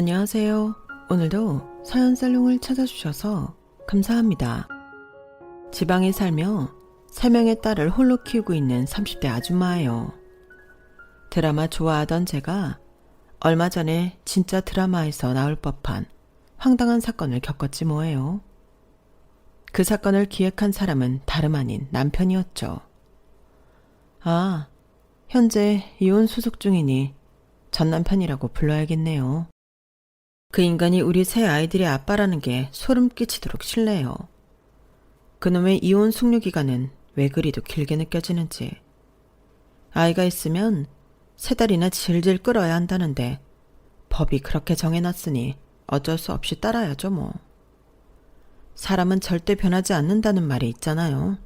안녕하세요. 오늘도 서연살롱을 찾아주셔서 감사합니다. 지방에 살며 3명의 딸을 홀로 키우고 있는 30대 아줌마예요. 드라마 좋아하던 제가 얼마 전에 진짜 드라마에서 나올 법한 황당한 사건을 겪었지 뭐예요. 그 사건을 기획한 사람은 다름 아닌 남편이었죠. 아, 현재 이혼 수속 중이니 전 남편이라고 불러야겠네요. 그 인간이 우리 새 아이들의 아빠라는 게 소름 끼치도록 싫네요. 그놈의 이혼 숙려 기간은 왜 그리도 길게 느껴지는지. 아이가 있으면 3달이나 질질 끌어야 한다는데 법이 그렇게 정해놨으니 어쩔 수 없이 따라야죠 뭐. 사람은 절대 변하지 않는다는 말이 있잖아요.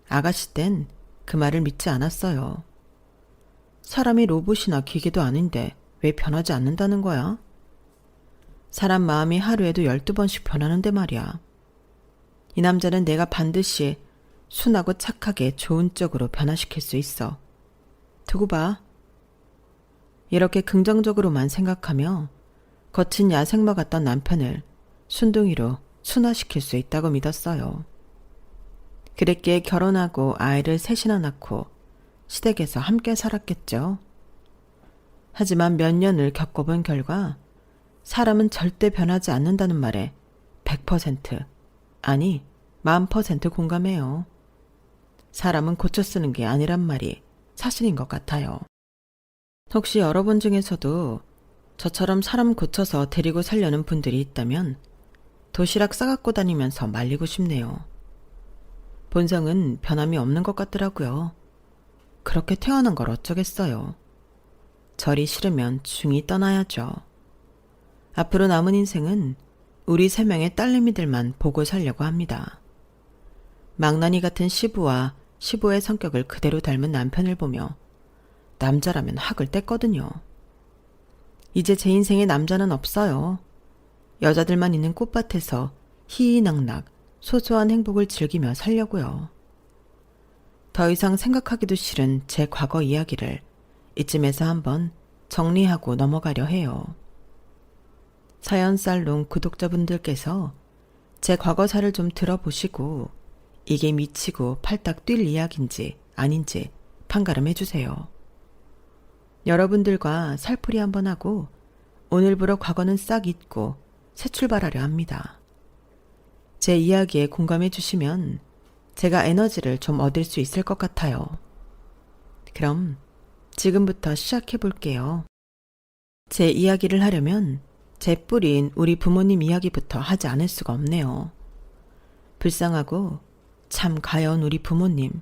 아가씨 땐 그 말을 믿지 않았어요. 사람이 로봇이나 기계도 아닌데 왜 변하지 않는다는 거야? 사람 마음이 하루에도 12번씩 변하는데 말이야. 이 남자는 내가 반드시 순하고 착하게 좋은 쪽으로 변화시킬 수 있어. 두고 봐. 이렇게 긍정적으로만 생각하며 거친 야생마 같던 남편을 순둥이로 순화시킬 수 있다고 믿었어요. 그랬기에 결혼하고 아이를 셋이나 낳고 시댁에서 함께 살았겠죠. 하지만 몇 년을 겪어본 결과 사람은 절대 변하지 않는다는 말에 100% 아니 10,000% 공감해요. 사람은 고쳐 쓰는 게 아니란 말이 사실인 것 같아요. 혹시 여러분 중에서도 저처럼 사람 고쳐서 데리고 살려는 분들이 있다면 도시락 싸갖고 다니면서 말리고 싶네요. 본성은 변함이 없는 것 같더라고요. 그렇게 태어난 걸 어쩌겠어요. 절이 싫으면 중이 떠나야죠. 앞으로 남은 인생은 우리 3명의 딸내미들만 보고 살려고 합니다. 망나니 같은 시부와 시부의 성격을 그대로 닮은 남편을 보며 남자라면 학을 뗐거든요. 이제 제 인생에 남자는 없어요. 여자들만 있는 꽃밭에서 희희낙낙 소소한 행복을 즐기며 살려고요. 더 이상 생각하기도 싫은 제 과거 이야기를 이쯤에서 한번 정리하고 넘어가려 해요. 사연살롱 구독자분들께서 제 과거사를 좀 들어보시고 이게 미치고 팔딱 뛸 이야기인지 아닌지 판가름해주세요. 여러분들과 살풀이 한번 하고 오늘부로 과거는 싹 잊고 새 출발하려 합니다. 제 이야기에 공감해주시면 제가 에너지를 좀 얻을 수 있을 것 같아요. 그럼 지금부터 시작해볼게요. 제 이야기를 하려면 제 뿌리인 우리 부모님 이야기부터 하지 않을 수가 없네요. 불쌍하고 참 가여운 우리 부모님.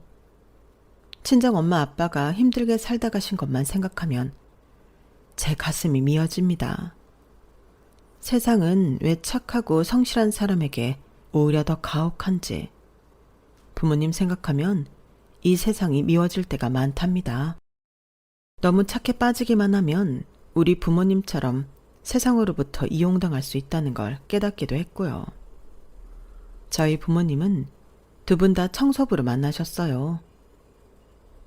친정 엄마 아빠가 힘들게 살다 가신 것만 생각하면 제 가슴이 미어집니다. 세상은 왜 착하고 성실한 사람에게 오히려 더 가혹한지 부모님 생각하면 이 세상이 미워질 때가 많답니다. 너무 착해 빠지기만 하면 우리 부모님처럼 세상으로부터 이용당할 수 있다는 걸 깨닫기도 했고요. 저희 부모님은 두 분 다 청소부로 만나셨어요.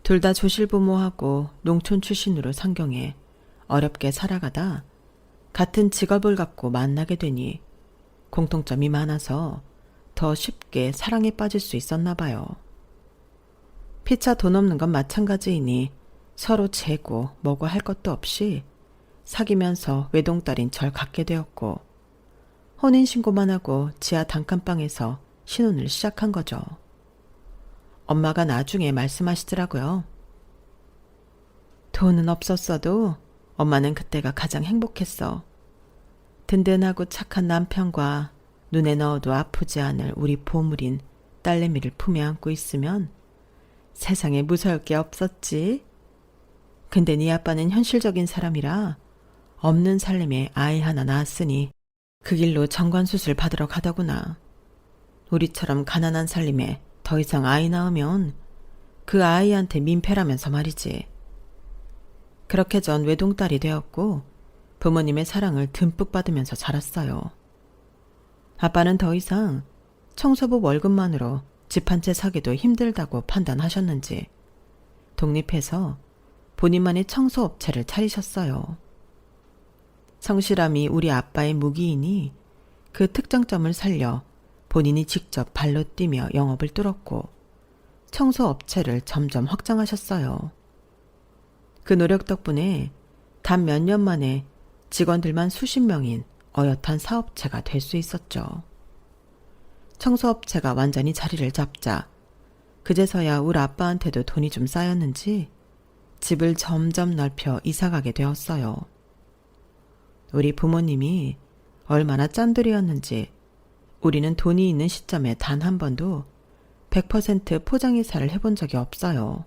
둘 다 조실부모하고 농촌 출신으로 상경해 어렵게 살아가다 같은 직업을 갖고 만나게 되니 공통점이 많아서 더 쉽게 사랑에 빠질 수 있었나 봐요. 피차 돈 없는 건 마찬가지이니 서로 재고 뭐고 할 것도 없이 사귀면서 외동딸인 절 갖게 되었고 혼인신고만 하고 지하 단칸방에서 신혼을 시작한 거죠. 엄마가 나중에 말씀하시더라고요. 돈은 없었어도 엄마는 그때가 가장 행복했어. 든든하고 착한 남편과 눈에 넣어도 아프지 않을 우리 보물인 딸내미를 품에 안고 있으면 세상에 무서울 게 없었지. 근데 네 아빠는 현실적인 사람이라 없는 살림에 아이 하나 낳았으니 그 길로 정관수술 받으러 가더구나. 우리처럼 가난한 살림에 더 이상 아이 낳으면 그 아이한테 민폐라면서 말이지. 그렇게 전 외동딸이 되었고 부모님의 사랑을 듬뿍 받으면서 자랐어요. 아빠는 더 이상 청소부 월급만으로 집 한 채 사기도 힘들다고 판단하셨는지 독립해서 본인만의 청소업체를 차리셨어요. 성실함이 우리 아빠의 무기이니 그 특장점을 살려 본인이 직접 발로 뛰며 영업을 뚫었고 청소 업체를 점점 확장하셨어요. 그 노력 덕분에 단 몇 년 만에 직원들만 수십 명인 어엿한 사업체가 될 수 있었죠. 청소업체가 완전히 자리를 잡자 그제서야 우리 아빠한테도 돈이 좀 쌓였는지 집을 점점 넓혀 이사가게 되었어요. 우리 부모님이 얼마나 짠돌이었는지 우리는 돈이 있는 시점에 단 한 번도 100% 포장 이사를 해본 적이 없어요.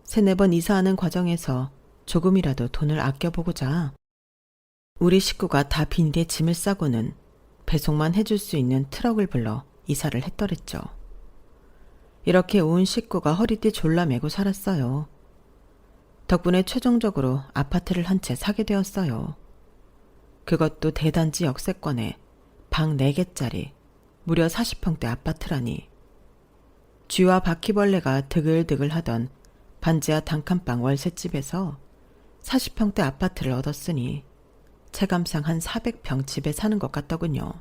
3-4번 이사하는 과정에서 조금이라도 돈을 아껴보고자 우리 식구가 다 비닐에 짐을 싸고는 배송만 해줄 수 있는 트럭을 불러 이사를 했더랬죠. 이렇게 온 식구가 허리띠 졸라매고 살았어요. 덕분에 최종적으로 아파트를 한 채 사게 되었어요. 그것도 대단지 역세권에 방 4개짜리 무려 40평대 아파트라니. 쥐와 바퀴벌레가 드글드글 하던 반지하 단칸방 월세집에서 40평대 아파트를 얻었으니 체감상 한 400평 집에 사는 것 같더군요.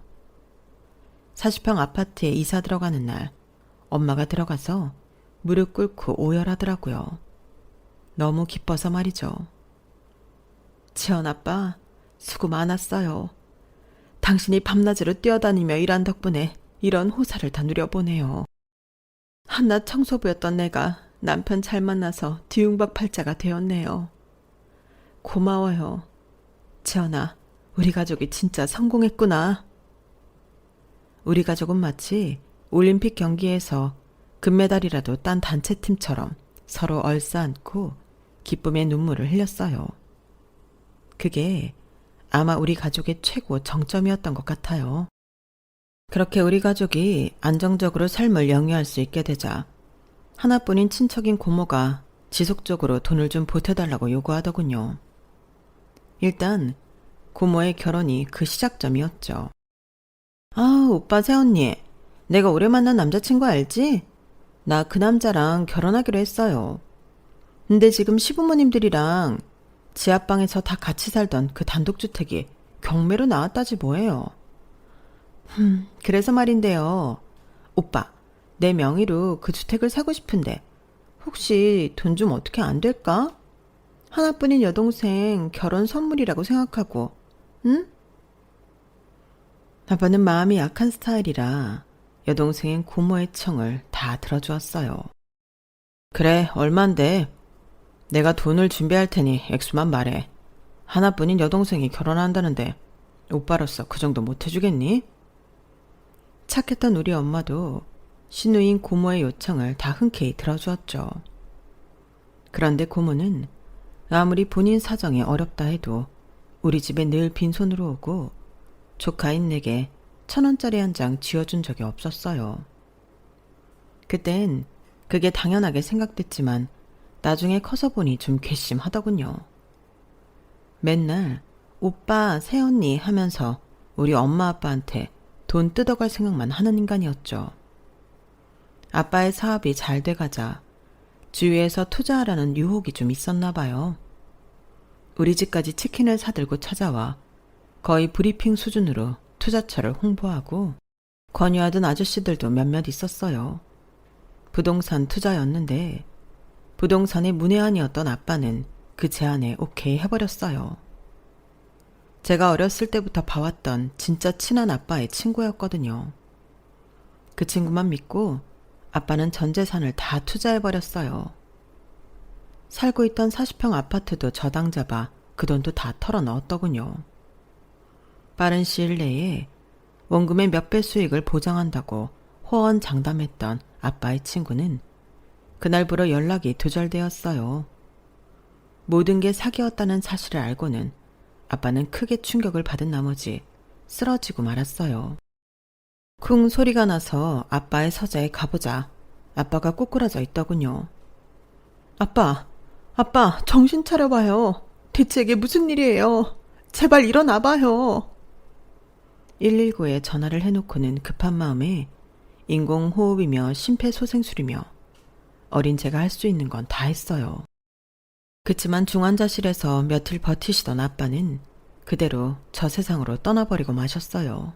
40평 아파트에 이사 들어가는 날 엄마가 들어가서 무릎 꿇고 오열하더라고요. 너무 기뻐서 말이죠. 지연 아빠, 수고 많았어요. 당신이 밤낮으로 뛰어다니며 일한 덕분에 이런 호사를 다 누려보네요. 한낱 청소부였던 내가 남편 잘 만나서 뒤웅박팔자가 되었네요. 고마워요. 지연아, 우리 가족이 진짜 성공했구나. 우리 가족은 마치 올림픽 경기에서 금메달이라도 딴 단체팀처럼 서로 얼싸안고 기쁨의 눈물을 흘렸어요. 그게 아마 우리 가족의 최고 정점이었던 것 같아요. 그렇게 우리 가족이 안정적으로 삶을 영위할 수 있게 되자 하나뿐인 친척인 고모가 지속적으로 돈을 좀 보태달라고 요구하더군요. 일단 고모의 결혼이 그 시작점이었죠. 아, 오빠 새언니, 내가 오래 만난 남자친구 알지? 나 그 남자랑 결혼하기로 했어요. 근데 지금 시부모님들이랑 지하방에서 다 같이 살던 그 단독주택이 경매로 나왔다지 뭐예요. 그래서 말인데요. 오빠, 내 명의로 그 주택을 사고 싶은데 혹시 돈 좀 어떻게 안 될까? 하나뿐인 여동생 결혼 선물이라고 생각하고, 응? 아빠는 마음이 약한 스타일이라 여동생인 고모의 청을 다 들어주었어요. 그래, 얼만데? 내가 돈을 준비할 테니 액수만 말해. 하나뿐인 여동생이 결혼한다는데 오빠로서 그 정도 못 해주겠니? 착했던 우리 엄마도 시누인 고모의 요청을 다 흔쾌히 들어주었죠. 그런데 고모는 아무리 본인 사정이 어렵다 해도 우리 집에 늘 빈손으로 오고 조카인 내게 1,000원짜리 한 장 쥐어준 적이 없었어요. 그땐 그게 당연하게 생각됐지만 나중에 커서 보니 좀 괘씸하더군요. 맨날 오빠, 새언니 하면서 우리 엄마 아빠한테 돈 뜯어갈 생각만 하는 인간이었죠. 아빠의 사업이 잘 돼가자 주위에서 투자하라는 유혹이 좀 있었나 봐요. 우리 집까지 치킨을 사들고 찾아와 거의 브리핑 수준으로 투자처를 홍보하고 권유하던 아저씨들도 몇몇 있었어요. 부동산 투자였는데 부동산의 문외한이었던 아빠는 그 제안에 오케이 해버렸어요. 제가 어렸을 때부터 봐왔던 진짜 친한 아빠의 친구였거든요. 그 친구만 믿고 아빠는 전 재산을 다 투자해버렸어요. 살고 있던 40평 아파트도 저당 잡아 그 돈도 다 털어넣었더군요. 빠른 시일 내에 원금의 몇 배 수익을 보장한다고 호언장담했던 아빠의 친구는 그날부로 연락이 두절되었어요. 모든 게 사기였다는 사실을 알고는 아빠는 크게 충격을 받은 나머지 쓰러지고 말았어요. 쿵 소리가 나서 아빠의 서재에 가보자 아빠가 꼬꾸라져 있더군요. 아빠 정신 차려봐요. 대체 이게 무슨 일이에요. 제발 일어나봐요. 119에 전화를 해놓고는 급한 마음에 인공호흡이며 심폐소생술이며 어린 제가 할 수 있는 건 다 했어요. 그치만 중환자실에서 며칠 버티시던 아빠는 그대로 저 세상으로 떠나버리고 마셨어요.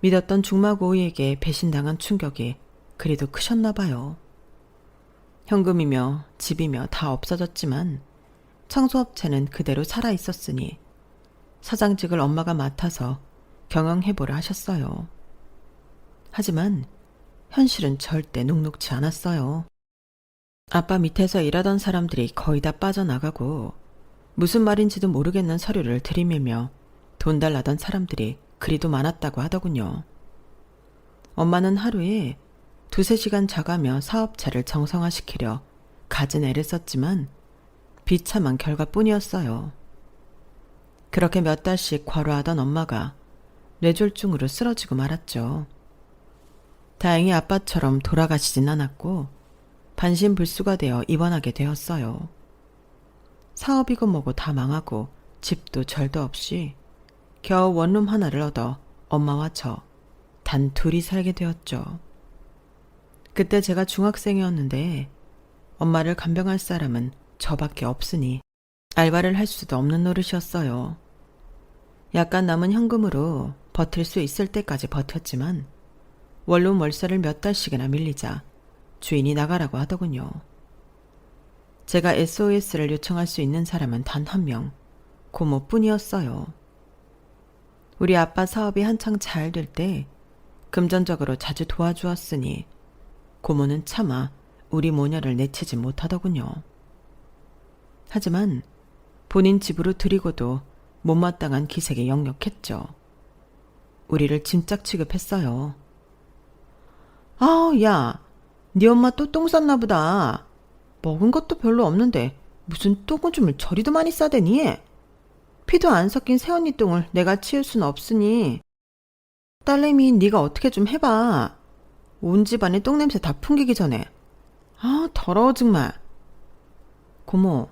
믿었던 중마고우에게 배신당한 충격이 그리도 크셨나 봐요. 현금이며 집이며 다 없어졌지만 청소업체는 그대로 살아있었으니 사장직을 엄마가 맡아서 경영해보려 하셨어요. 하지만 현실은 절대 녹록지 않았어요. 아빠 밑에서 일하던 사람들이 거의 다 빠져나가고 무슨 말인지도 모르겠는 서류를 들이밀며 돈 달라던 사람들이 그리도 많았다고 하더군요. 엄마는 하루에 2~3시간 자가며 사업체를 정상화시키려 갖은 애를 썼지만 비참한 결과뿐이었어요. 그렇게 몇 달씩 과로하던 엄마가 뇌졸중으로 쓰러지고 말았죠. 다행히 아빠처럼 돌아가시진 않았고 반신불수가 되어 입원하게 되었어요. 사업이고 뭐고 다 망하고 집도 절도 없이 겨우 원룸 하나를 얻어 엄마와 저 단 둘이 살게 되었죠. 그때 제가 중학생이었는데 엄마를 간병할 사람은 저밖에 없으니 알바를 할 수도 없는 노릇이었어요. 약간 남은 현금으로 버틸 수 있을 때까지 버텼지만 원룸 월세를 몇 달씩이나 밀리자 주인이 나가라고 하더군요. 제가 SOS를 요청할 수 있는 사람은 단 한 명, 고모뿐이었어요. 우리 아빠 사업이 한창 잘 될 때 금전적으로 자주 도와주었으니 고모는 차마 우리 모녀를 내치지 못하더군요. 하지만 본인 집으로 들이고도 못마땅한 기색에 역력했죠. 우리를 짐짝 취급했어요. 야, 네 엄마 또 똥 쌌나 보다. 먹은 것도 별로 없는데 무슨 똥오줌을 저리도 많이 싸대니? 피도 안 섞인 새언니 똥을 내가 치울 수는 없으니 딸내미 네가 어떻게 좀 해봐. 온 집안에 똥냄새 다 풍기기 전에. 더러워 정말. 고모,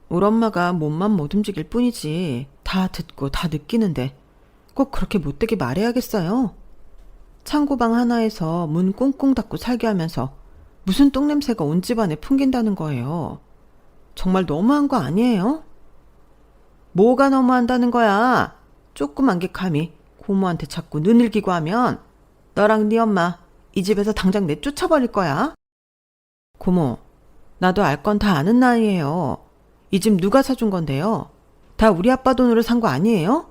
우리 엄마가 몸만 못 움직일 뿐이지 다 듣고 다 느끼는데 꼭 그렇게 못되게 말해야겠어요? 창고방 하나에서 문 꽁꽁 닫고 살게 하면서 무슨 똥냄새가 온 집안에 풍긴다는 거예요. 정말 너무한 거 아니에요? 뭐가 너무한다는 거야? 조그만 게 감히 고모한테 자꾸 눈을 기고 하면 너랑 네 엄마 이 집에서 당장 내쫓아버릴 거야. 고모, 나도 알 건 다 아는 나이에요. 이 집 누가 사준 건데요? 다 우리 아빠 돈으로 산 거 아니에요?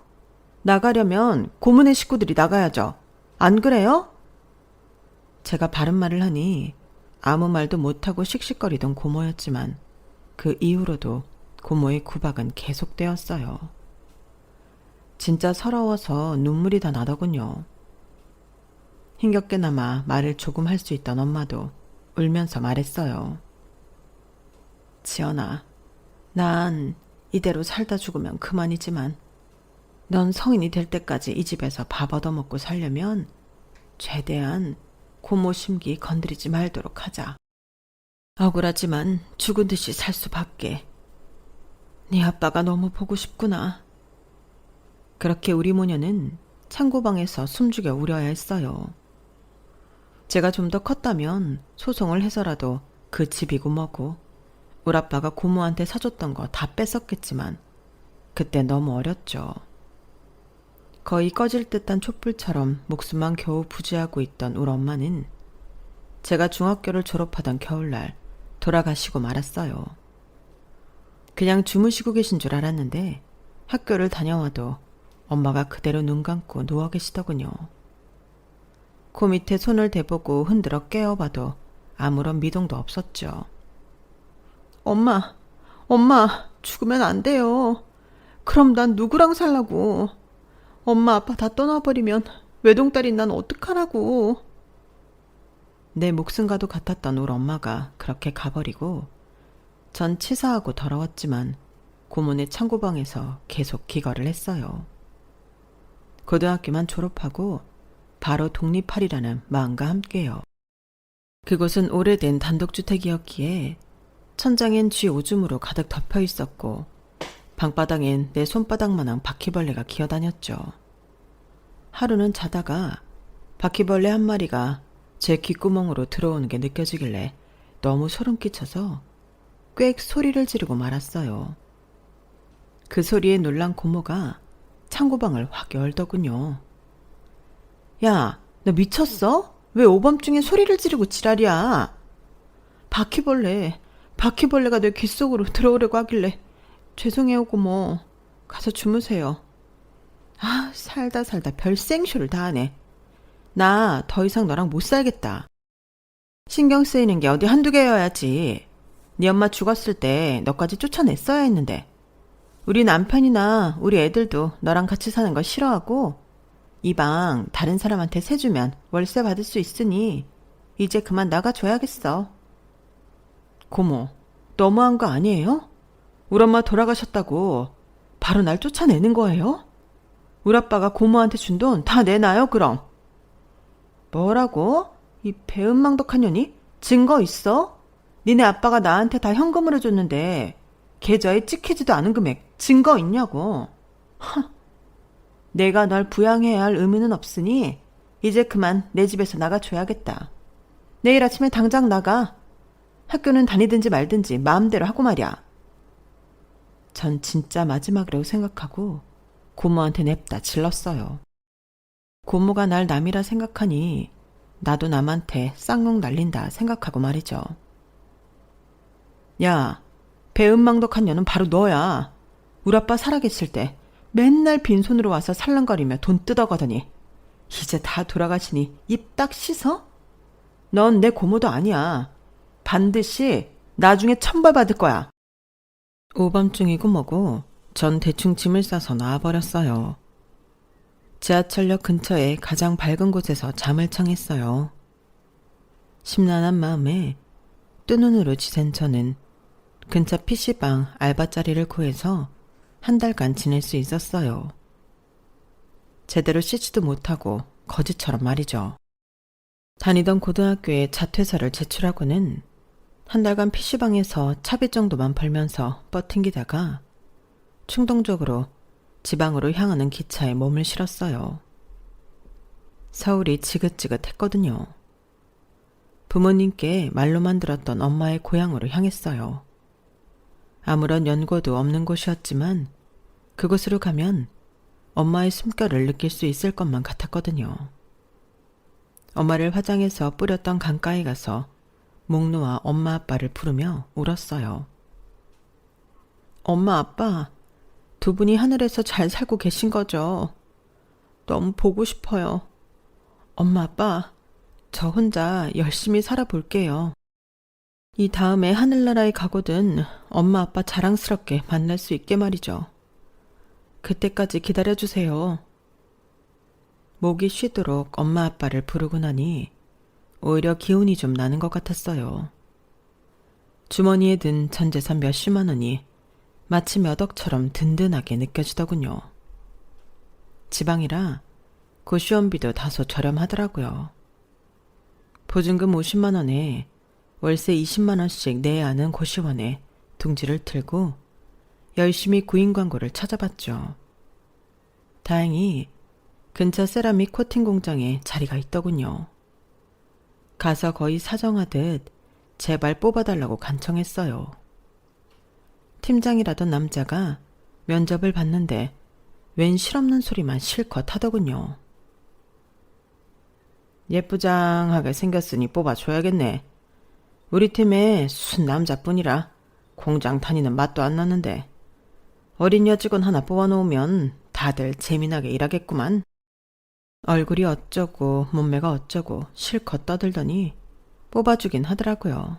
나가려면 고모네 식구들이 나가야죠. 안 그래요? 제가 바른 말을 하니 아무 말도 못하고 씩씩거리던 고모였지만 그 이후로도 고모의 구박은 계속되었어요. 진짜 서러워서 눈물이 다 나더군요. 힘겹게나마 말을 조금 할 수 있던 엄마도 울면서 말했어요. 지연아, 난 이대로 살다 죽으면 그만이지만 넌 성인이 될 때까지 이 집에서 밥 얻어먹고 살려면 최대한 고모 심기 건드리지 말도록 하자. 억울하지만 죽은 듯이 살 수밖에. 네 아빠가 너무 보고 싶구나. 그렇게 우리 모녀는 창고방에서 숨죽여 울어야 했어요. 제가 좀 더 컸다면 소송을 해서라도 그 집이고 뭐고 우리 아빠가 고모한테 사줬던 거 다 뺏었겠지만 그때 너무 어렸죠. 거의 꺼질 듯한 촛불처럼 목숨만 겨우 부지하고 있던 우리 엄마는 제가 중학교를 졸업하던 겨울날 돌아가시고 말았어요. 그냥 주무시고 계신 줄 알았는데 학교를 다녀와도 엄마가 그대로 눈 감고 누워 계시더군요. 코 밑에 손을 대보고 흔들어 깨어봐도 아무런 미동도 없었죠. 엄마, 죽으면 안 돼요. 그럼 난 누구랑 살라고. 엄마 아빠 다 떠나버리면 외동딸인 난 어떡하라고. 내 목숨과도 같았던 우리 엄마가 그렇게 가버리고 전 치사하고 더러웠지만 고모네 창고방에서 계속 기거를 했어요. 고등학교만 졸업하고 바로 독립하리라는 마음과 함께요. 그곳은 오래된 단독주택이었기에 천장엔 쥐 오줌으로 가득 덮여 있었고 방바닥엔 내 손바닥만한 바퀴벌레가 기어다녔죠. 하루는 자다가 바퀴벌레 한 마리가 제 귓구멍으로 들어오는 게 느껴지길래 너무 소름 끼쳐서 꽥 소리를 지르고 말았어요. 그 소리에 놀란 고모가 창고방을 확 열더군요. 야, 너 미쳤어? 왜 오밤중에 소리를 지르고 지랄이야? 바퀴벌레가 내 귀 속으로 들어오려고 하길래 죄송해요 고모. 가서 주무세요. 아, 살다 별생쇼를 다 하네. 나 더 이상 너랑 못 살겠다. 신경 쓰이는 게 어디 한두 개여야지. 네 엄마 죽었을 때 너까지 쫓아냈어야 했는데. 우리 남편이나 우리 애들도 너랑 같이 사는 거 싫어하고 이 방 다른 사람한테 세주면 월세 받을 수 있으니 이제 그만 나가줘야겠어. 고모, 너무한 거 아니에요? 우리 엄마 돌아가셨다고 바로 날 쫓아내는 거예요? 우리 아빠가 고모한테 준 돈 다 내놔요 그럼. 뭐라고? 이 배은망덕한 년이? 증거 있어? 니네 아빠가 나한테 다 현금으로 줬는데 계좌에 찍히지도 않은 금액 증거 있냐고. 내가 널 부양해야 할 의무는 없으니 이제 그만 내 집에서 나가줘야겠다. 내일 아침에 당장 나가. 학교는 다니든지 말든지 마음대로 하고 말이야. 전 진짜 마지막이라고 생각하고 고모한테 냅다 질렀어요. 고모가 날 남이라 생각하니 나도 남한테 쌍욕 날린다 생각하고 말이죠. 야, 배은망덕한 년은 바로 너야. 우리 아빠 살아계실 때 맨날 빈손으로 와서 살랑거리며 돈 뜯어가더니 이제 다 돌아가시니 입 딱 씻어? 넌 내 고모도 아니야. 반드시 나중에 천벌 받을 거야. 오밤중이고 뭐고 전 대충 짐을 싸서 나와버렸어요. 지하철역 근처에 가장 밝은 곳에서 잠을 청했어요. 심란한 마음에 뜬 눈으로 지샌 저는 근처 PC방 알바 자리를 구해서 한 달간 지낼 수 있었어요. 제대로 씻지도 못하고 거지처럼 말이죠. 다니던 고등학교에 자퇴서를 제출하고는 한 달간 PC방에서 차비 정도만 벌면서 버팅기다가 충동적으로 지방으로 향하는 기차에 몸을 실었어요. 서울이 지긋지긋했거든요. 부모님께 말로만 들었던 엄마의 고향으로 향했어요. 아무런 연고도 없는 곳이었지만 그곳으로 가면 엄마의 숨결을 느낄 수 있을 것만 같았거든요. 엄마를 화장해서 뿌렸던 강가에 가서 목 놓아 엄마 아빠를 부르며 울었어요. 엄마 아빠, 두 분이 하늘에서 잘 살고 계신 거죠? 너무 보고 싶어요. 엄마 아빠, 저 혼자 열심히 살아볼게요. 이 다음에 하늘나라에 가거든 엄마 아빠 자랑스럽게 만날 수 있게 말이죠. 그때까지 기다려주세요. 목이 쉬도록 엄마 아빠를 부르고 나니 오히려 기운이 좀 나는 것 같았어요. 주머니에 든 전 재산 몇십만 원이 마치 몇 억처럼 든든하게 느껴지더군요. 지방이라 고시원비도 다소 저렴하더라고요. 보증금 50만 원에 월세 20만 원씩 내야 하는 고시원에 둥지를 틀고 열심히 구인 광고를 찾아봤죠. 다행히 근처 세라믹 코팅 공장에 자리가 있더군요. 가서 거의 사정하듯 제발 뽑아달라고 간청했어요. 팀장이라던 남자가 면접을 봤는데 웬 실없는 소리만 실컷 하더군요. 예쁘장하게 생겼으니 뽑아줘야겠네. 우리 팀에 순 남자뿐이라 공장 다니는 맛도 안 나는데 어린 여직원 하나 뽑아놓으면 다들 재미나게 일하겠구만. 얼굴이 어쩌고 몸매가 어쩌고 실컷 떠들더니 뽑아주긴 하더라고요.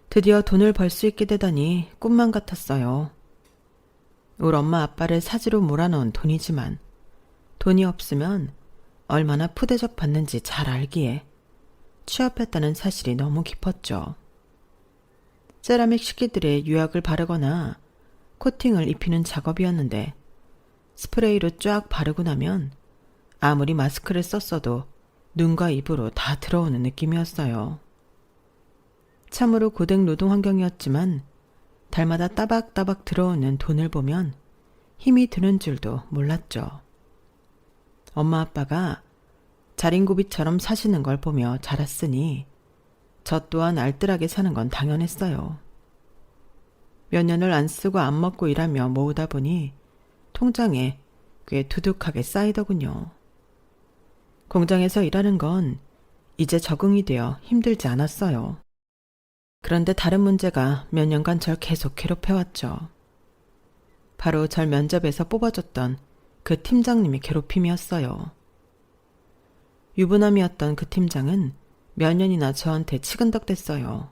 드디어 돈을 벌 수 있게 되다니 꿈만 같았어요. 우리 엄마 아빠를 사지로 몰아넣은 돈이지만 돈이 없으면 얼마나 푸대접 받는지 잘 알기에 취업했다는 사실이 너무 깊었죠. 세라믹 식기들의 유약을 바르거나 코팅을 입히는 작업이었는데 스프레이로 쫙 바르고 나면 아무리 마스크를 썼어도 눈과 입으로 다 들어오는 느낌이었어요. 참으로 고된 노동 환경이었지만 달마다 따박따박 들어오는 돈을 보면 힘이 드는 줄도 몰랐죠. 엄마 아빠가 자린고비처럼 사시는 걸 보며 자랐으니 저 또한 알뜰하게 사는 건 당연했어요. 몇 년을 안 쓰고 안 먹고 일하며 모으다 보니 통장에 꽤 두둑하게 쌓이더군요. 공장에서 일하는 건 이제 적응이 되어 힘들지 않았어요. 그런데 다른 문제가 몇 년간 절 계속 괴롭혀왔죠. 바로 절 면접에서 뽑아줬던 그 팀장님의 괴롭힘이었어요. 유부남이었던 그 팀장은 몇 년이나 저한테 치근덕댔어요.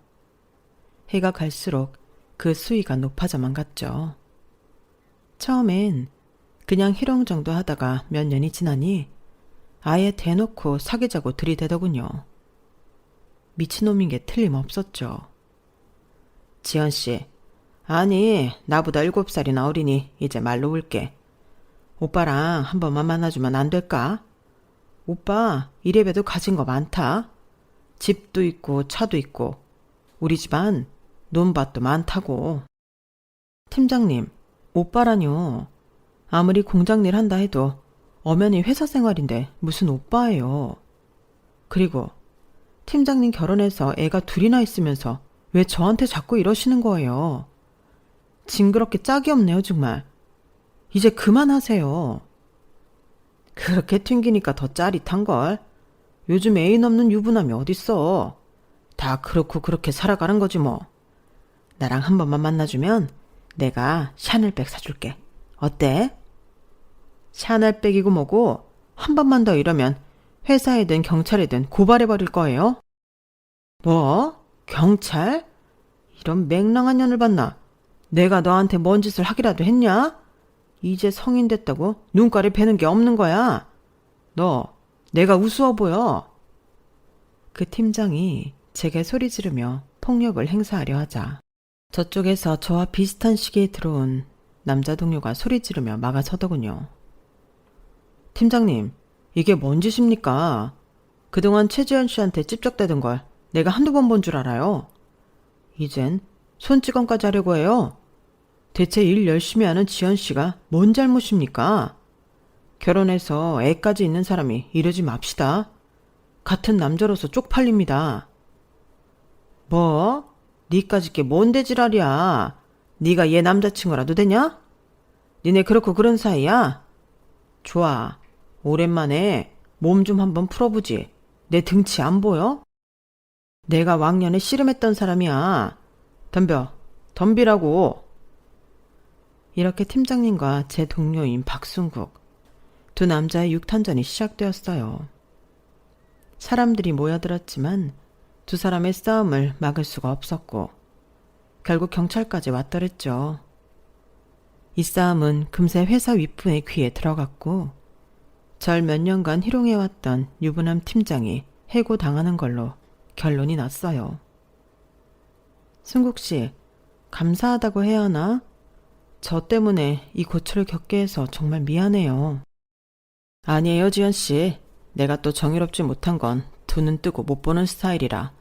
해가 갈수록 그 수위가 높아져만 갔죠. 처음엔 그냥 희롱 정도 하다가 몇 년이 지나니 아예 대놓고 사귀자고 들이대더군요. 미친놈인 게 틀림없었죠. 지연씨, 아니 나보다 7살이나 어리니 이제 말 놓을게. 오빠랑 한 번만 만나주면 안 될까? 오빠 이래봬도 가진 거 많다. 집도 있고 차도 있고 우리 집안 논밭도 많다고. 팀장님, 오빠라뇨. 아무리 공장 일 한다 해도 엄연히 회사 생활인데 무슨 오빠예요. 그리고 팀장님 결혼해서 애가 둘이나 있으면서 왜 저한테 자꾸 이러시는 거예요? 징그럽게 짝이 없네요, 정말. 이제 그만하세요. 그렇게 튕기니까 더 짜릿한걸. 요즘 애인 없는 유부남이 어딨어. 다 그렇고 그렇게 살아가는 거지 뭐. 나랑 한 번만 만나주면 내가 샤넬백 사줄게. 어때? 샤넬백이고 뭐고 한 번만 더 이러면 회사에든 경찰에든 고발해버릴 거예요. 뭐? 경찰? 이런 맹랑한 년을 봤나? 내가 너한테 뭔 짓을 하기라도 했냐? 이제 성인 됐다고 눈깔이 배는 게 없는 거야. 너 내가 우스워 보여. 그 팀장이 제게 소리 지르며 폭력을 행사하려 하자 저쪽에서 저와 비슷한 시기에 들어온 남자 동료가 소리 지르며 막아서더군요. 팀장님, 이게 뭔 짓입니까? 그동안 최지연 씨한테 찝쩍대던 걸 내가 한두 번 본 줄 알아요. 이젠 손찌검까지 하려고 해요. 대체 일 열심히 하는 지연 씨가 뭔 잘못입니까? 결혼해서 애까지 있는 사람이 이러지 맙시다. 같은 남자로서 쪽팔립니다. 뭐? 니까짓 게 뭔데 지랄이야. 니가 얘 남자친구라도 되냐? 니네 그렇고 그런 사이야? 좋아. 오랜만에 몸 좀 한번 풀어보지. 내 등치 안 보여? 내가 왕년에 씨름했던 사람이야. 덤벼. 덤비라고. 이렇게 팀장님과 제 동료인 박순국, 두 남자의 육탄전이 시작되었어요. 사람들이 모여들었지만 두 사람의 싸움을 막을 수가 없었고 결국 경찰까지 왔더랬죠. 이 싸움은 금세 회사 윗분의 귀에 들어갔고 절 몇 년간 희롱해왔던 유부남 팀장이 해고당하는 걸로 결론이 났어요. 순국씨, 감사하다고 해야 하나? 저 때문에 이 고초를 겪게 해서 정말 미안해요. 아니에요, 지연씨. 내가 또 정의롭지 못한 건 두 눈 뜨고 못 보는 스타일이라.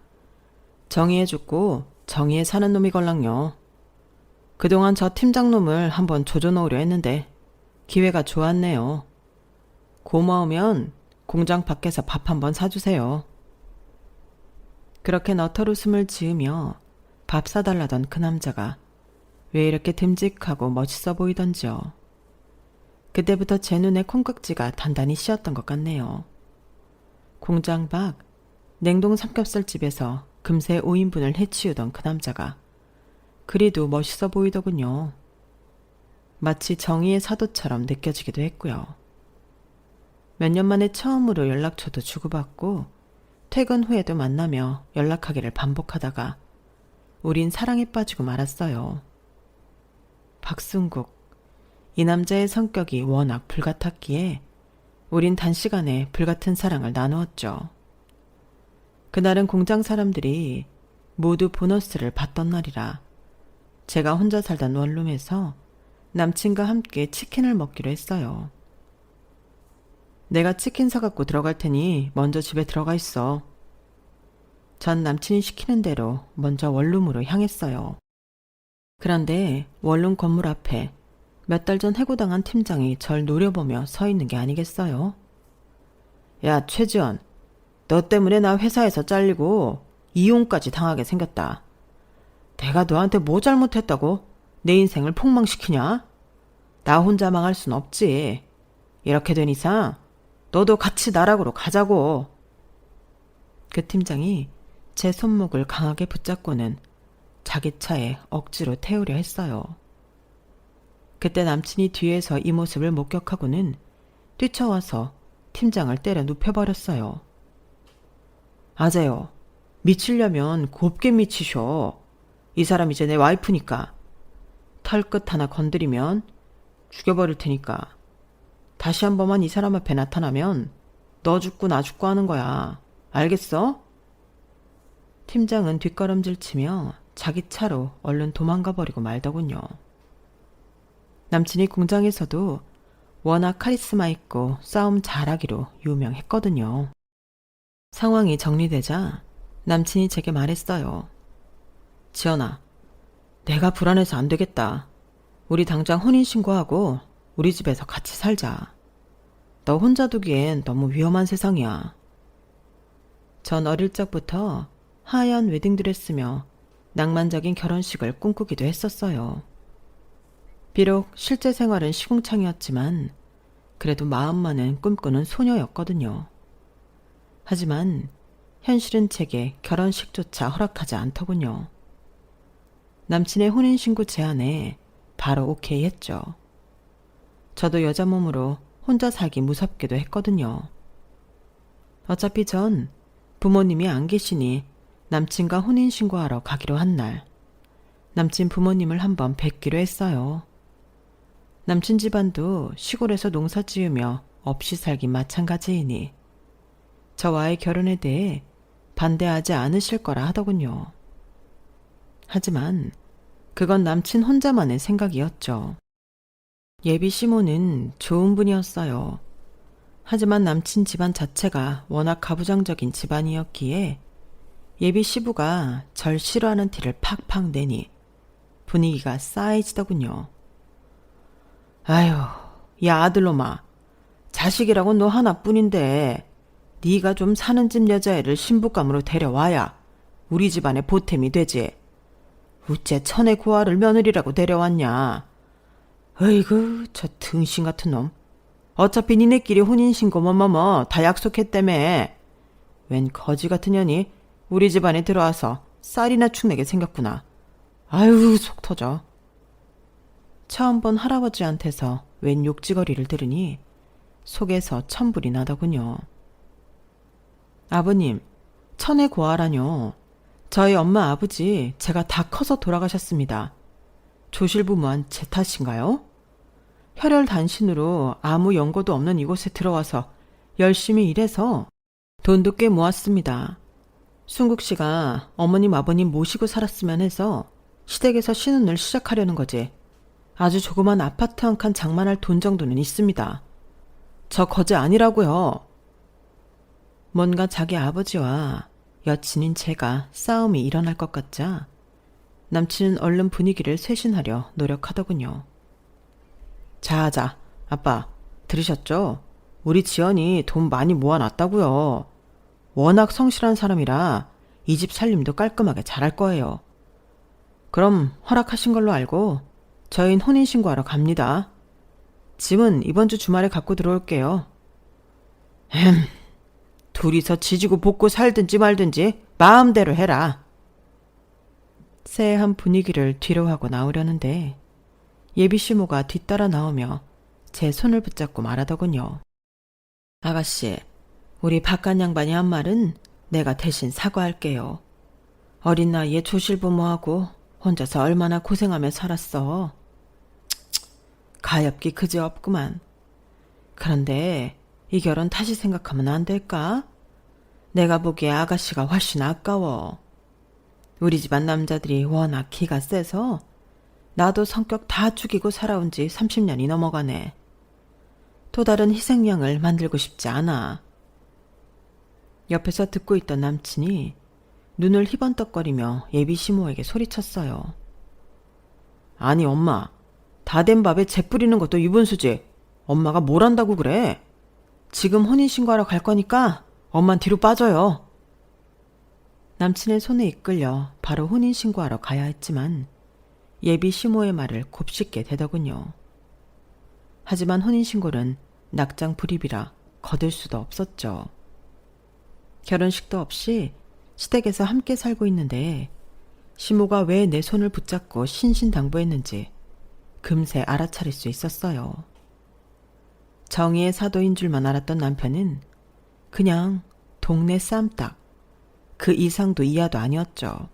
정의에 죽고 정의에 사는 놈이 걸랑요. 그동안 저 팀장놈을 한번 조져놓으려 했는데 기회가 좋았네요. 고마우면 공장 밖에서 밥 한번 사주세요. 그렇게 너털웃음을 지으며 밥 사달라던 그 남자가 왜 이렇게 듬직하고 멋있어 보이던지요. 그때부터 제 눈에 콩깍지가 단단히 씌었던 것 같네요. 공장 밖 냉동 삼겹살집에서 금세 5인분을 해치우던 그 남자가 그리도 멋있어 보이더군요. 마치 정의의 사도처럼 느껴지기도 했고요. 몇 년 만에 처음으로 연락처도 주고받고 퇴근 후에도 만나며 연락하기를 반복하다가 우린 사랑에 빠지고 말았어요. 박순국, 이 남자의 성격이 워낙 불같았기에 우린 단시간에 불같은 사랑을 나누었죠. 그날은 공장 사람들이 모두 보너스를 받던 날이라 제가 혼자 살던 원룸에서 남친과 함께 치킨을 먹기로 했어요. 내가 치킨 사갖고 들어갈 테니 먼저 집에 들어가 있어. 전 남친이 시키는 대로 먼저 원룸으로 향했어요. 그런데 원룸 건물 앞에 몇 달 전 해고당한 팀장이 절 노려보며 서 있는 게 아니겠어요? 야, 최지연, 너 때문에 나 회사에서 잘리고 이혼까지 당하게 생겼다. 내가 너한테 뭐 잘못했다고 내 인생을 폭망시키냐? 나 혼자 망할 순 없지. 이렇게 된 이상 너도 같이 나락으로 가자고. 그 팀장이 제 손목을 강하게 붙잡고는 자기 차에 억지로 태우려 했어요. 그때 남친이 뒤에서 이 모습을 목격하고는 뛰쳐와서 팀장을 때려 눕혀버렸어요. 아재요. 미치려면 곱게 미치셔. 이 사람 이제 내 와이프니까. 털끝 하나 건드리면 죽여버릴 테니까. 다시 한 번만 이 사람 앞에 나타나면 너 죽고 나 죽고 하는 거야. 알겠어? 팀장은 뒷걸음질 치며 자기 차로 얼른 도망가 버리고 말더군요. 남친이 공장에서도 워낙 카리스마 있고 싸움 잘하기로 유명했거든요. 상황이 정리되자 남친이 제게 말했어요. 지연아, 내가 불안해서 안 되겠다. 우리 당장 혼인신고하고 우리 집에서 같이 살자. 너 혼자 두기엔 너무 위험한 세상이야. 전 어릴 적부터 하얀 웨딩드레스며 낭만적인 결혼식을 꿈꾸기도 했었어요. 비록 실제 생활은 시궁창이었지만 그래도 마음만은 꿈꾸는 소녀였거든요. 하지만 현실은 제게 결혼식조차 허락하지 않더군요. 남친의 혼인신고 제안에 바로 오케이 했죠. 저도 여자 몸으로 혼자 살기 무섭기도 했거든요. 어차피 전 부모님이 안 계시니 남친과 혼인신고하러 가기로 한 날, 남친 부모님을 한번 뵙기로 했어요. 남친 집안도 시골에서 농사 지으며 없이 살긴 마찬가지이니 저와의 결혼에 대해 반대하지 않으실 거라 하더군요. 하지만 그건 남친 혼자만의 생각이었죠. 예비 시모는 좋은 분이었어요. 하지만 남친 집안 자체가 워낙 가부장적인 집안이었기에 예비 시부가 절 싫어하는 티를 팍팍 내니 분위기가 싸해지더군요. 아휴, 야 아들놈아, 자식이라고 너 하나뿐인데 네가 좀 사는 집 여자애를 신부감으로 데려와야 우리 집안의 보탬이 되지. 우째 천의 고아를 며느리라고 데려왔냐. 어이구, 저 등신 같은 놈. 어차피 니네끼리 혼인신고 뭐뭐뭐 다 약속했다며. 웬 거지 같은 년이 우리 집안에 들어와서 쌀이나 축내게 생겼구나. 아유, 속 터져. 처음 본 할아버지한테서 웬 욕지거리를 들으니 속에서 천불이 나더군요. 아버님, 천의 고아라뇨. 저희 엄마 아버지 제가 다 커서 돌아가셨습니다. 조실부모한 제 탓인가요? 혈혈단신으로 아무 연고도 없는 이곳에 들어와서 열심히 일해서 돈도 꽤 모았습니다. 순국 씨가 어머님 아버님 모시고 살았으면 해서 시댁에서 신혼을 시작하려는 거지. 아주 조그만 아파트 한 칸 장만할 돈 정도는 있습니다. 저 거지 아니라고요. 뭔가 자기 아버지와 여친인 제가 싸움이 일어날 것 같자 남친은 얼른 분위기를 쇄신하려 노력하더군요. 자자, 아빠 들으셨죠? 우리 지연이 돈 많이 모아놨다고요. 워낙 성실한 사람이라 이 집 살림도 깔끔하게 잘할 거예요. 그럼 허락하신 걸로 알고 저희는 혼인신고하러 갑니다. 짐은 이번 주 주말에 갖고 들어올게요. 둘이서 지지고 볶고 살든지 말든지 마음대로 해라. 쎄한 분위기를 뒤로하고 나오려는데 예비시모가 뒤따라 나오며 제 손을 붙잡고 말하더군요. 아가씨, 우리 바깥 양반이 한 말은 내가 대신 사과할게요. 어린 나이에 조실부모하고 혼자서 얼마나 고생하며 살았어. 가엾기 그지없구만. 그런데 이 결혼 다시 생각하면 안 될까? 내가 보기에 아가씨가 훨씬 아까워. 우리 집안 남자들이 워낙 기가 세서 나도 성격 다 죽이고 살아온 지 30년이 넘어가네. 또 다른 희생양을 만들고 싶지 않아. 옆에서 듣고 있던 남친이 눈을 희번떡거리며 예비 시모에게 소리쳤어요. 아니 엄마, 다 된 밥에 재 뿌리는 것도 유분수지. 엄마가 뭘 한다고 그래. 지금 혼인신고하러 갈 거니까 엄만 뒤로 빠져요. 남친의 손에 이끌려 바로 혼인신고하러 가야 했지만 예비 시모의 말을 곱씹게 되더군요. 하지만 혼인신고는 낙장 불입이라 거둘 수도 없었죠. 결혼식도 없이 시댁에서 함께 살고 있는데 시모가 왜 내 손을 붙잡고 신신당부했는지 금세 알아차릴 수 있었어요. 정의의 사도인 줄만 알았던 남편은 그냥 동네 쌈딱, 그 이상도 이하도 아니었죠.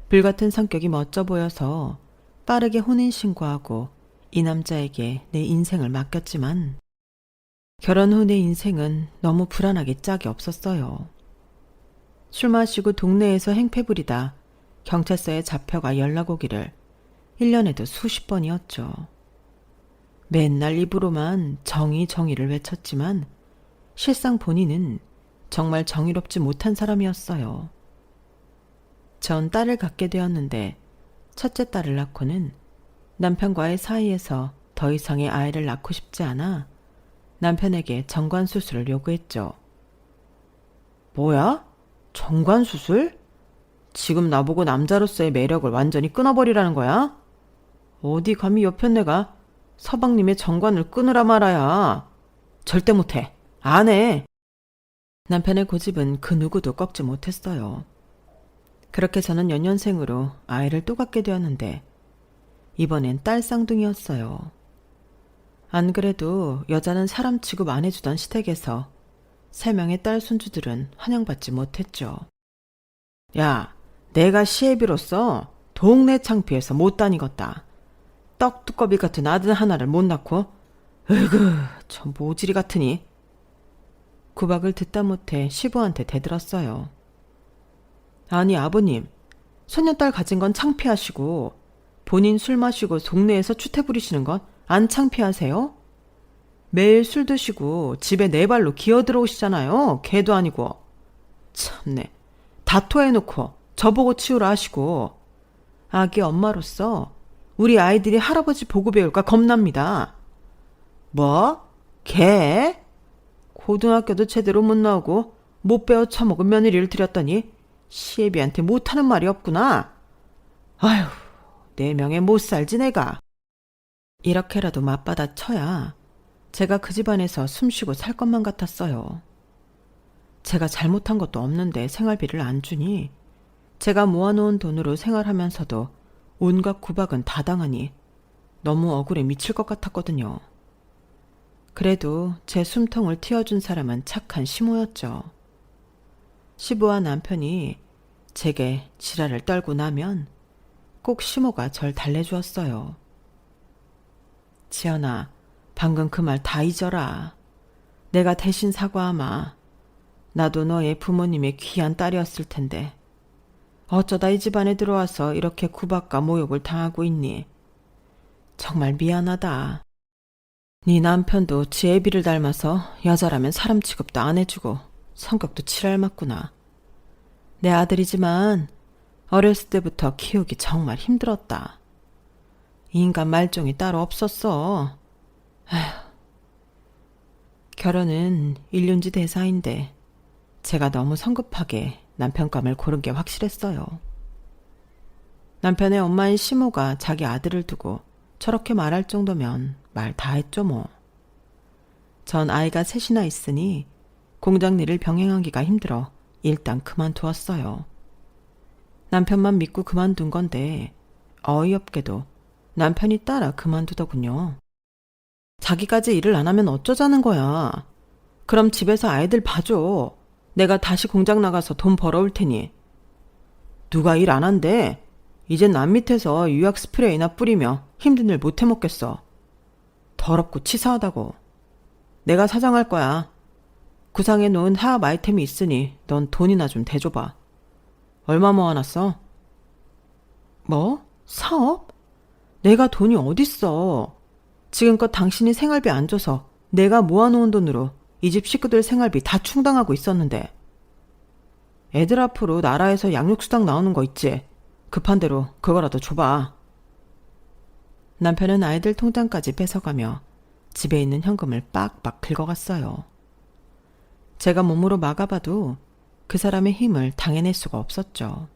불같은 성격이 멋져 보여서 빠르게 혼인신고하고 이 남자에게 내 인생을 맡겼지만 결혼 후 내 인생은 너무 불안하게 짝이 없었어요. 술 마시고 동네에서 행패 부리다 경찰서에 잡혀가 연락 오기를 1년에도 수십 번이었죠. 맨날 입으로만 정의를 외쳤지만 실상 본인은 정말 정의롭지 못한 사람이었어요. 전 딸을 갖게 되었는데 첫째 딸을 낳고는 남편과의 사이에서 더 이상의 아이를 낳고 싶지 않아 남편에게 정관수술을 요구했죠. 뭐야? 정관수술? 지금 나보고 남자로서의 매력을 완전히 끊어버리라는 거야? 어디 감히 여편네가 서방님의 정관을 끊으라 말아야. 절대 못해. 안 해. 남편의 고집은 그 누구도 꺾지 못했어요. 그렇게 저는 연년생으로 아이를 또 갖게 되었는데 이번엔 딸 쌍둥이였어요. 안 그래도 여자는 사람 취급 안 해주던 시댁에서 3명의 딸 손주들은 환영받지 못했죠. 야, 내가 시애비로서 동네 창피해서 못 다니겠다. 떡두꺼비 같은 아들 하나를 못 낳고 으이그 저 모지리 같으니. 구박을 듣다 못해 시부한테 대들었어요. 아니 아버님, 손녀딸 가진 건 창피하시고 본인 술 마시고 동네에서 추태 부리시는 건 안 창피하세요? 매일 술 드시고 집에 네 발로 기어 들어오시잖아요. 개도 아니고. 참네. 다 토해놓고 저보고 치우라 하시고. 아기 엄마로서 우리 아이들이 할아버지 보고 배울까 겁납니다. 뭐? 개? 고등학교도 제대로 못 나오고 못 배워 처먹은 며느리를 들였더니 시애비한테 못하는 말이 없구나. 아휴, 4명에 못 살지 내가. 이렇게라도 맞받아 쳐야 제가 그 집안에서 숨쉬고 살 것만 같았어요. 제가 잘못한 것도 없는데 생활비를 안 주니 제가 모아놓은 돈으로 생활하면서도 온갖 구박은 다 당하니 너무 억울해 미칠 것 같았거든요. 그래도 제 숨통을 틔워준 사람은 착한 시모였죠. 시부와 남편이 제게 지랄을 떨고 나면 꼭 시모가 절 달래주었어요. 지연아, 방금 그 말 다 잊어라. 내가 대신 사과하마. 나도 너의 부모님의 귀한 딸이었을 텐데 어쩌다 이 집안에 들어와서 이렇게 구박과 모욕을 당하고 있니? 정말 미안하다. 네 남편도 지 애비를 닮아서 여자라면 사람 취급도 안 해주고 성격도 지랄 맞구나. 내 아들이지만 어렸을 때부터 키우기 정말 힘들었다. 인간 말종이 따로 없었어. 아휴. 결혼은 일륜지 대사인데 제가 너무 성급하게 남편감을 고른 게 확실했어요. 남편의 엄마인 시모가 자기 아들을 두고 저렇게 말할 정도면 말 다 했죠 뭐. 전 아이가 셋이나 있으니 공장 일을 병행하기가 힘들어 일단 그만두었어요. 남편만 믿고 그만둔 건데 어이없게도 남편이 따라 그만두더군요. 자기까지 일을 안 하면 어쩌자는 거야. 그럼 집에서 아이들 봐줘. 내가 다시 공장 나가서 돈 벌어올 테니. 누가 일 안 한대. 이젠 남 밑에서 유약 스프레이나 뿌리며 힘든 일 못 해먹겠어. 더럽고 치사하다고. 내가 사장할 거야. 구상해 놓은 사업 아이템이 있으니 넌 돈이나 좀 대줘봐. 얼마 모아놨어? 뭐? 사업? 내가 돈이 어딨어. 지금껏 당신이 생활비 안 줘서 내가 모아놓은 돈으로 이 집 식구들 생활비 다 충당하고 있었는데. 애들 앞으로 나라에서 양육수당 나오는 거 있지? 급한 대로 그거라도 줘봐. 남편은 아이들 통장까지 뺏어가며 집에 있는 현금을 빡빡 긁어갔어요. 제가 몸으로 막아봐도 그 사람의 힘을 당해낼 수가 없었죠.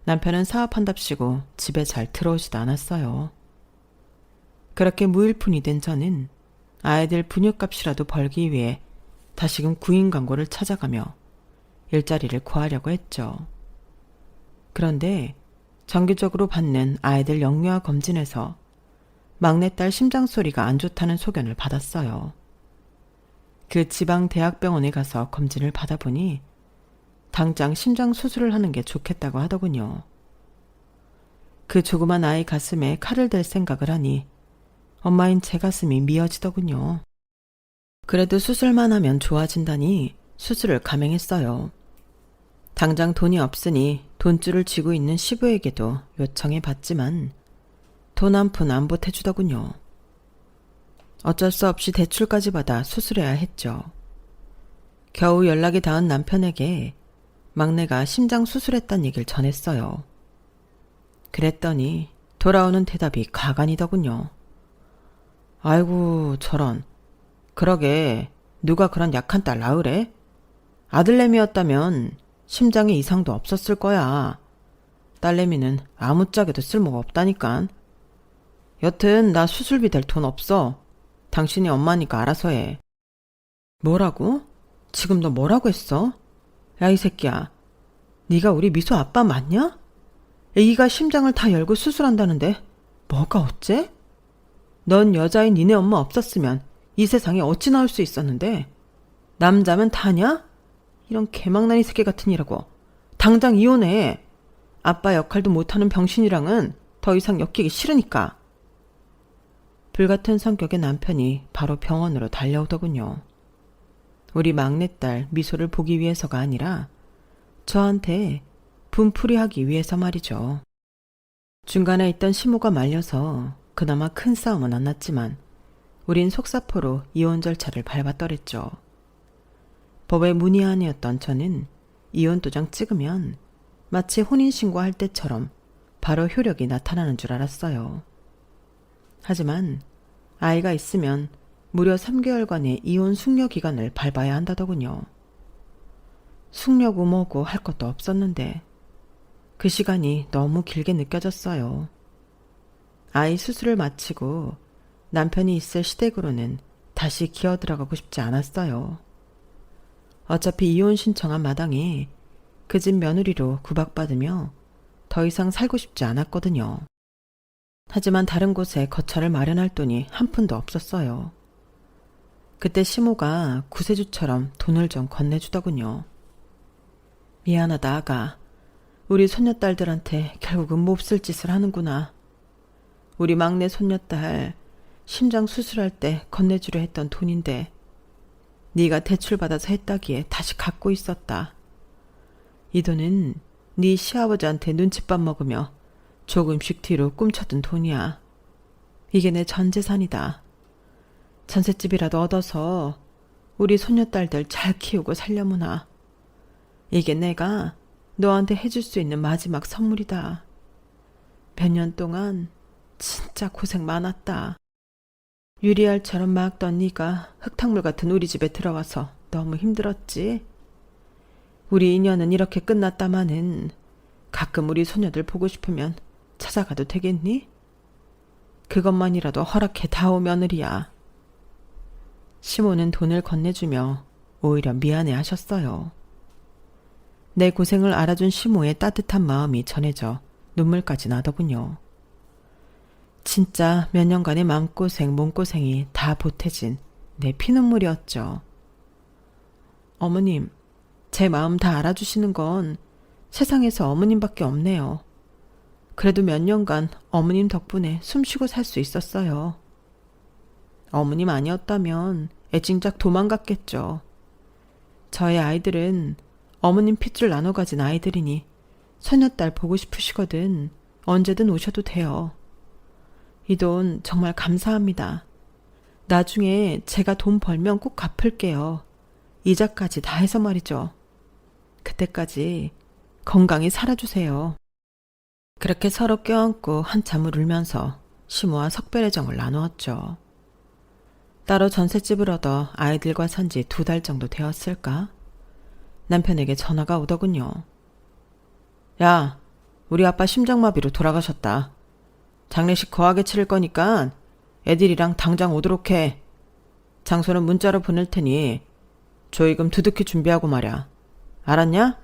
남편은 사업한답시고 집에 잘 들어오지도 않았어요. 그렇게 무일푼이 된 저는 아이들 분유값이라도 벌기 위해 다시금 구인 광고를 찾아가며 일자리를 구하려고 했죠. 그런데 정기적으로 받는 아이들 영유아 검진에서 막내딸 심장 소리가 안 좋다는 소견을 받았어요. 그 지방 대학병원에 가서 검진을 받아보니 당장 심장 수술을 하는 게 좋겠다고 하더군요. 그 조그만 아이 가슴에 칼을 댈 생각을 하니 엄마인 제 가슴이 미어지더군요. 그래도 수술만 하면 좋아진다니 수술을 감행했어요. 당장 돈이 없으니 돈줄을 쥐고 있는 시부에게도 요청해 봤지만 돈 한 푼 안 보태주더군요. 어쩔 수 없이 대출까지 받아 수술해야 했죠. 겨우 연락이 닿은 남편에게 막내가 심장 수술했단 얘기를 전했어요. 그랬더니 돌아오는 대답이 가관이더군요. 아이고 저런. 그러게 누가 그런 약한 딸 낳으래? 아들내미였다면 심장에 이상도 없었을 거야. 딸내미는 아무짝에도 쓸모가 없다니깐. 여튼 나 수술비 댈 돈 없어. 당신이 엄마니까 알아서 해. 뭐라고? 지금 너 뭐라고 했어? 야 이 새끼야. 네가 우리 미소 아빠 맞냐? 애기가 심장을 다 열고 수술한다는데 뭐가 어째? 넌 여자인 니네 엄마 없었으면 이 세상에 어찌 나올 수 있었는데 남자면 다냐? 이런 개망나니 새끼 같으니라고. 당장 이혼해. 아빠 역할도 못하는 병신이랑은 더 이상 엮이기 싫으니까. 불같은 성격의 남편이 바로 병원으로 달려오더군요. 우리 막내딸 미소를 보기 위해서가 아니라 저한테 분풀이하기 위해서 말이죠. 중간에 있던 시모가 말려서 그나마 큰 싸움은 안 났지만 우린 속사포로 이혼 절차를 밟았더랬죠. 법의 문의안이었던 저는 이혼 도장 찍으면 마치 혼인신고할 때처럼 바로 효력이 나타나는 줄 알았어요. 하지만 아이가 있으면 무려 3개월간의 이혼 숙려 기간을 밟아야 한다더군요. 숙려고 뭐고 할 것도 없었는데 그 시간이 너무 길게 느껴졌어요. 아이 수술을 마치고 남편이 있을 시댁으로는 다시 기어들어가고 싶지 않았어요. 어차피 이혼 신청한 마당에 그 집 며느리로 구박받으며 더 이상 살고 싶지 않았거든요. 하지만 다른 곳에 거처를 마련할 돈이 한 푼도 없었어요. 그때 시모가 구세주처럼 돈을 좀 건네주더군요. 미안하다 아가. 우리 손녀딸들한테 결국은 몹쓸 짓을 하는구나. 우리 막내 손녀딸 심장 수술할 때 건네주려 했던 돈인데 네가 대출받아서 했다기에 다시 갖고 있었다. 이 돈은 네 시아버지한테 눈칫밥 먹으며 조금씩 뒤로 꿈쳐둔 돈이야. 이게 내 전 재산이다. 전셋집이라도 얻어서 우리 손녀딸들 잘 키우고 살려무나. 이게 내가 너한테 해줄 수 있는 마지막 선물이다. 몇 년 동안 진짜 고생 많았다. 유리알처럼 막던 네가 흙탕물 같은 우리 집에 들어와서 너무 힘들었지. 우리 인연은 이렇게 끝났다마는 가끔 우리 소녀들 보고 싶으면 찾아가도 되겠니? 그것만이라도 허락해 다오 며느리야. 시모는 돈을 건네주며 오히려 미안해 하셨어요. 내 고생을 알아준 시모의 따뜻한 마음이 전해져 눈물까지 나더군요. 진짜 몇 년간의 마음고생, 몸고생이 다 보태진 내 피눈물이었죠. 어머님, 제 마음 다 알아주시는 건 세상에서 어머님밖에 없네요. 그래도 몇 년간 어머님 덕분에 숨쉬고 살 수 있었어요. 어머님 아니었다면 애징작 도망갔겠죠. 저의 아이들은 어머님 핏줄 나눠 가진 아이들이니 손녀딸 보고 싶으시거든 언제든 오셔도 돼요. 이 돈 정말 감사합니다. 나중에 제가 돈 벌면 꼭 갚을게요. 이자까지 다 해서 말이죠. 그때까지 건강히 살아주세요. 그렇게 서로 껴안고 한참을 울면서 시모와 석별의 정을 나누었죠. 따로 전셋집을 얻어 아이들과 산 지 2달 정도 되었을까? 남편에게 전화가 오더군요. 야, 우리 아빠 심장마비로 돌아가셨다. 장례식 거하게 치를 거니까 애들이랑 당장 오도록 해. 장소는 문자로 보낼 테니 조의금 두둑히 준비하고 말야. 알았냐?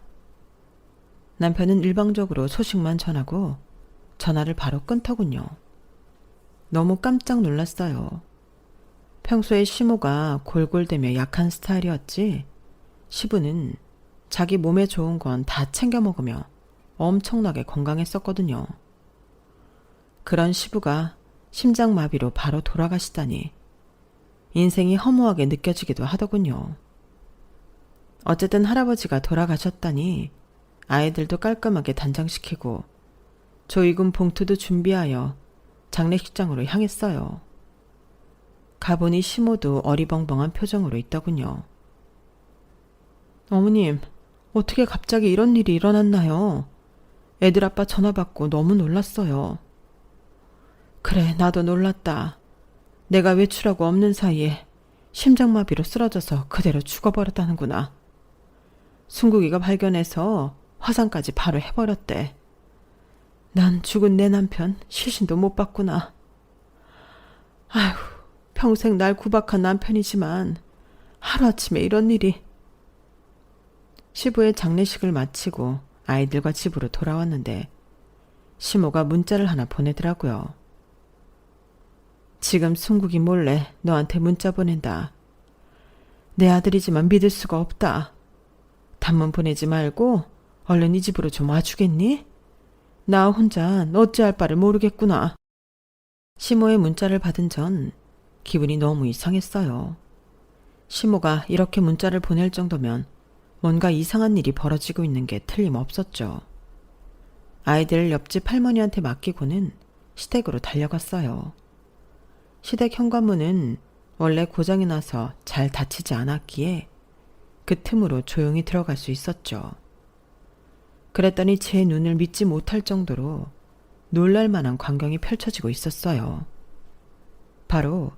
남편은 일방적으로 소식만 전하고 전화를 바로 끊더군요. 너무 깜짝 놀랐어요. 평소에 시모가 골골대며 약한 스타일이었지 시부는 자기 몸에 좋은 건 다 챙겨 먹으며 엄청나게 건강했었거든요. 그런 시부가 심장마비로 바로 돌아가시다니 인생이 허무하게 느껴지기도 하더군요. 어쨌든 할아버지가 돌아가셨다니 아이들도 깔끔하게 단장시키고 조의금 봉투도 준비하여 장례식장으로 향했어요. 가보니 시모도 어리벙벙한 표정으로 있더군요. 어머님, 어떻게 갑자기 이런 일이 일어났나요? 애들 아빠 전화 받고 너무 놀랐어요. 그래, 나도 놀랐다. 내가 외출하고 없는 사이에 심장마비로 쓰러져서 그대로 죽어버렸다는구나. 순국이가 발견해서 화상까지 바로 해버렸대. 난 죽은 내 남편 시신도 못 봤구나. 아휴, 평생 날 구박한 남편이지만 하루아침에 이런 일이. 시부의 장례식을 마치고 아이들과 집으로 돌아왔는데 시모가 문자를 하나 보내더라고요. 지금 순국이 몰래 너한테 문자 보낸다. 내 아들이지만 믿을 수가 없다. 단문 보내지 말고 얼른 이 집으로 좀 와주겠니? 나 혼자 어찌할 바를 모르겠구나. 시모의 문자를 받은 전 기분이 너무 이상했어요. 시모가 이렇게 문자를 보낼 정도면 뭔가 이상한 일이 벌어지고 있는 게 틀림없었죠. 아이들을 옆집 할머니한테 맡기고는 시댁으로 달려갔어요. 시댁 현관문은 원래 고장이 나서 잘 닫히지 않았기에 그 틈으로 조용히 들어갈 수 있었죠. 그랬더니 제 눈을 믿지 못할 정도로 놀랄만한 광경이 펼쳐지고 있었어요. 바로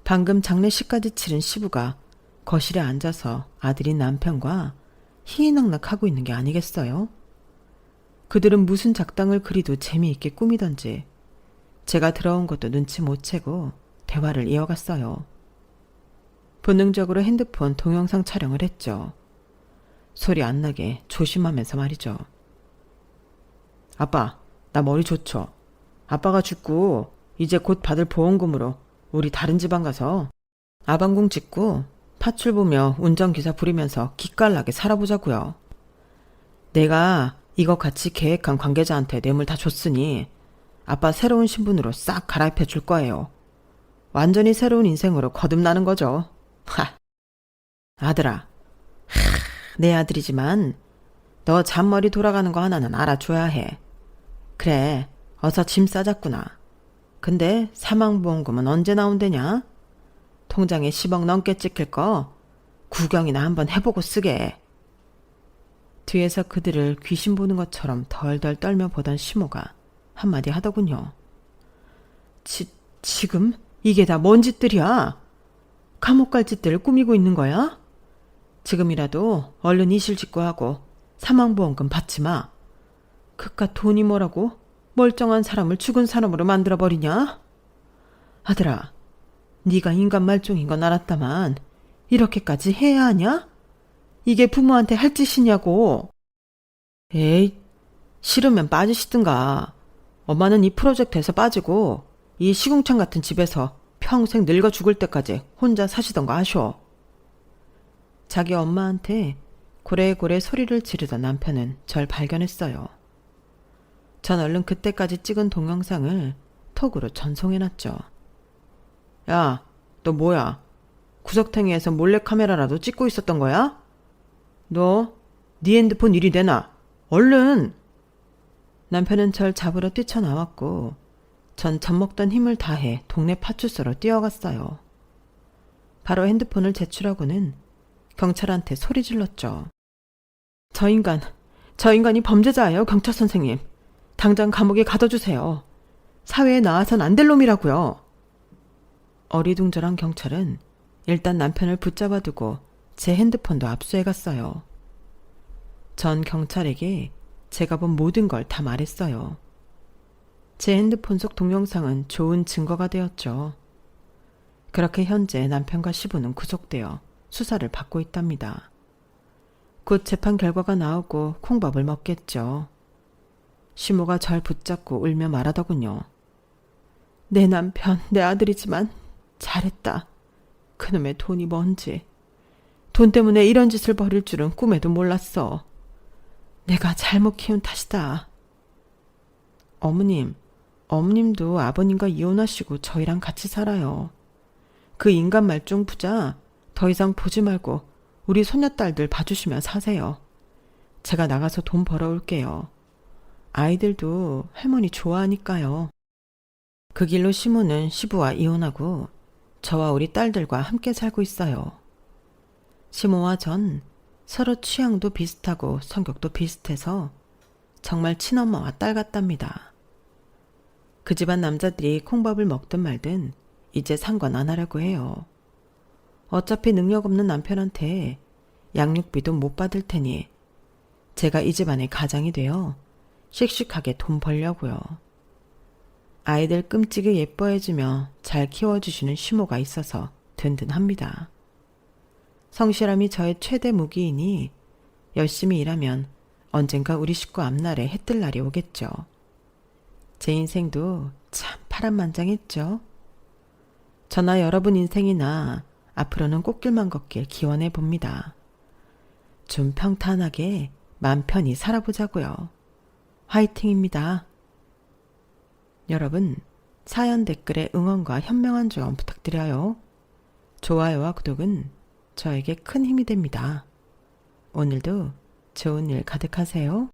방금 장례식까지 치른 시부가 거실에 앉아서 아들인 남편과 희희낙낙하고 있는 게 아니겠어요? 그들은 무슨 작당을 그리도 재미있게 꾸미던지 제가 들어온 것도 눈치 못 채고 대화를 이어갔어요. 본능적으로 핸드폰 동영상 촬영을 했죠. 소리 안 나게 조심하면서 말이죠. 아빠, 나 머리 좋죠? 아빠가 죽고 이제 곧 받을 보험금으로 우리 다른 지방 가서 아방궁 찍고 파출 보며 운전기사 부리면서 기깔나게 살아보자고요. 내가 이거 같이 계획한 관계자한테 뇌물 다 줬으니 아빠 새로운 신분으로 싹 갈아입혀 줄 거예요. 완전히 새로운 인생으로 거듭나는 거죠. 하. 아들아. 내 아들이지만 너 잔머리 돌아가는 거 하나는 알아줘야 해. 그래, 어서 짐 싸zas구나. 근데 사망보험금은 언제 나온대냐? 통장에 10억 넘게 찍힐 거 구경이나 한번 해보고 쓰게. 뒤에서 그들을 귀신 보는 것처럼 덜덜 떨며 보던 시모가 한마디 하더군요. 지금 이게 다 뭔 짓들이야? 감옥 갈 짓들을 꾸미고 있는 거야? 지금이라도 얼른 이실직고하고 사망보험금 받지 마. 그깟 돈이 뭐라고 멀쩡한 사람을 죽은 사람으로 만들어버리냐? 아들아, 네가 인간 말종인 건 알았다만 이렇게까지 해야 하냐? 이게 부모한테 할 짓이냐고. 에이, 싫으면 빠지시든가. 엄마는 이 프로젝트에서 빠지고 이 시궁창 같은 집에서 평생 늙어 죽을 때까지 혼자 사시던가 하쇼. 자기 엄마한테 고래고래 소리를 지르던 남편은 절 발견했어요. 전 얼른 그때까지 찍은 동영상을 톡으로 전송해놨죠. 야, 너 뭐야? 구석탱이에서 몰래카메라라도 찍고 있었던 거야? 너, 네 핸드폰 이리 내놔. 얼른! 남편은 절 잡으러 뛰쳐나왔고 전 젖먹던 힘을 다해 동네 파출소로 뛰어갔어요. 바로 핸드폰을 제출하고는 경찰한테 소리 질렀죠. 저 인간이 범죄자예요, 경찰 선생님. 당장 감옥에 가둬주세요. 사회에 나와선 안 될 놈이라고요. 어리둥절한 경찰은 일단 남편을 붙잡아두고 제 핸드폰도 압수해갔어요. 전 경찰에게 제가 본 모든 걸 다 말했어요. 제 핸드폰 속 동영상은 좋은 증거가 되었죠. 그렇게 현재 남편과 시부는 구속되어 수사를 받고 있답니다. 곧 재판 결과가 나오고 콩밥을 먹겠죠. 시모가 절 붙잡고 울며 말하더군요. 내 남편, 내 아들이지만 잘했다. 그놈의 돈이 뭔지. 돈 때문에 이런 짓을 벌일 줄은 꿈에도 몰랐어. 내가 잘못 키운 탓이다. 어머님도 아버님과 이혼하시고 저희랑 같이 살아요. 그 인간 말종 부자 더 이상 보지 말고 우리 손녀딸들 봐주시며 사세요. 제가 나가서 돈 벌어올게요. 아이들도 할머니 좋아하니까요. 그 길로 시모는 시부와 이혼하고 저와 우리 딸들과 함께 살고 있어요. 시모와 전 서로 취향도 비슷하고 성격도 비슷해서 정말 친엄마와 딸 같답니다. 그 집안 남자들이 콩밥을 먹든 말든 이제 상관 안 하려고 해요. 어차피 능력 없는 남편한테 양육비도 못 받을 테니 제가 이 집안의 가장이 되어 씩씩하게 돈 벌려고요. 아이들 끔찍이 예뻐해주며 잘 키워주시는 시모가 있어서 든든합니다. 성실함이 저의 최대 무기이니 열심히 일하면 언젠가 우리 식구 앞날에 해뜰 날이 오겠죠. 제 인생도 참 파란만장했죠. 저나 여러분 인생이나 앞으로는 꽃길만 걷길 기원해 봅니다. 좀 평탄하게 맘 편히 살아보자고요. 화이팅입니다. 여러분, 사연 댓글에 응원과 현명한 조언 부탁드려요. 좋아요와 구독은 저에게 큰 힘이 됩니다. 오늘도 좋은 일 가득하세요.